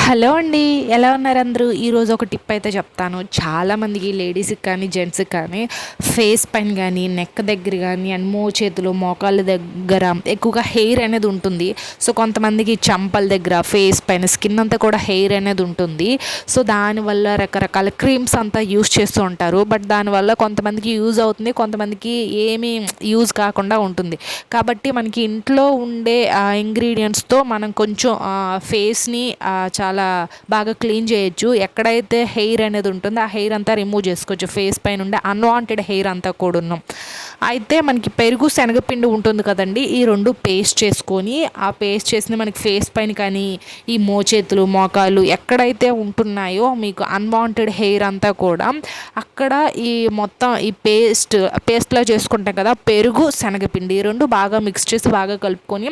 Hello అండి, ఎలా ఉన్నారు అందరూ? ఈరోజు ఒక టిప్ అయితే చెప్తాను. చాలామందికి లేడీస్కి కానీ జెంట్స్కి కానీ ఫేస్ పైన కానీ నెక్ దగ్గర కానీ అండ్ చేతులు మోకాళ్ళ దగ్గర ఎక్కువగా హెయిర్ అనేది ఉంటుంది. సో కొంతమందికి చంపల దగ్గర ఫేస్ పైన స్కిన్ అంతా కూడా హెయిర్ అనేది ఉంటుంది. సో దానివల్ల రకరకాల క్రీమ్స్ అంతా యూస్ చేస్తూ ఉంటారు. బట్ దానివల్ల కొంతమందికి యూజ్ అవుతుంది, కొంతమందికి ఏమీ యూజ్ కాకుండా ఉంటుంది. కాబట్టి మనకి ఇంట్లో ఉండే ఇంగ్రీడియంట్స్తో మనం కొంచెం ఫేస్ని చాలా బాగా క్లీన్ చేయొచ్చు. ఎక్కడైతే హెయిర్ అనేది ఉంటుందో ఆ హెయిర్ అంతా రిమూవ్ చేసుకోవచ్చు. ఫేస్ పైన ఉండే అన్వాంటెడ్ హెయిర్ అంతా కూడా ఉన్నాం. అయితే మనకి పెరుగు శనగపిండి ఉంటుంది కదండి, ఈ రెండు పేస్ట్ చేసుకొని ఆ పేస్ట్ చేసిన మనకి ఫేస్ పైన కానీ ఈ మోచేతులు మోకాలు ఎక్కడైతే ఉంటున్నాయో మీకు అన్వాంటెడ్ హెయిర్ అంతా కూడా అక్కడ ఈ మొత్తం ఈ పేస్ట్లా చేసుకుంటాం కదా, పెరుగు శనగపిండి ఈ రెండు బాగా మిక్స్ చేసి బాగా కలుపుకొని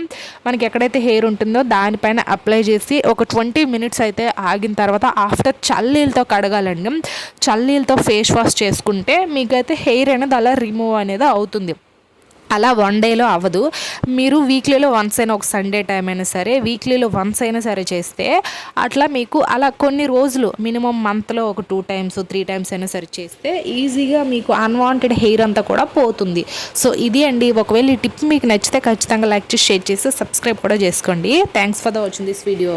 మనకి ఎక్కడైతే హెయిర్ ఉంటుందో దానిపైన అప్లై చేసి ఒక 20 మినిట్స్ అయితే ఆగిన తర్వాత ఆఫ్టర్ చల్లీళ్ళతో కడగాలండి. చల్లీళ్ళతో ఫేస్ వాష్ చేసుకుంటే మీకైతే హెయిర్ అనేది అలా రిమూవ్ అనేది అవుతుంది. అలా 1 డేలో అవ్వదు. మీరు వీక్లీలో వన్స్ అయినా, ఒక సండే టైం అయినా సరే వీక్లీలో వన్స్ అయినా సరే చేస్తే అట్లా మీకు అలా కొన్ని రోజులు మినిమం మంత్లో ఒక 2 టైమ్స్ 3 టైమ్స్ అయినా సరే చేస్తే ఈజీగా మీకు అన్వాంటెడ్ హెయిర్ అంతా కూడా పోతుంది. సో ఇది అండి. ఒకవేళ ఈ టిప్ మీకు నచ్చితే ఖచ్చితంగా లైక్ చేసి షేర్ చేసి సబ్స్క్రైబ్ కూడా చేసుకోండి. Thanks for the watching this video.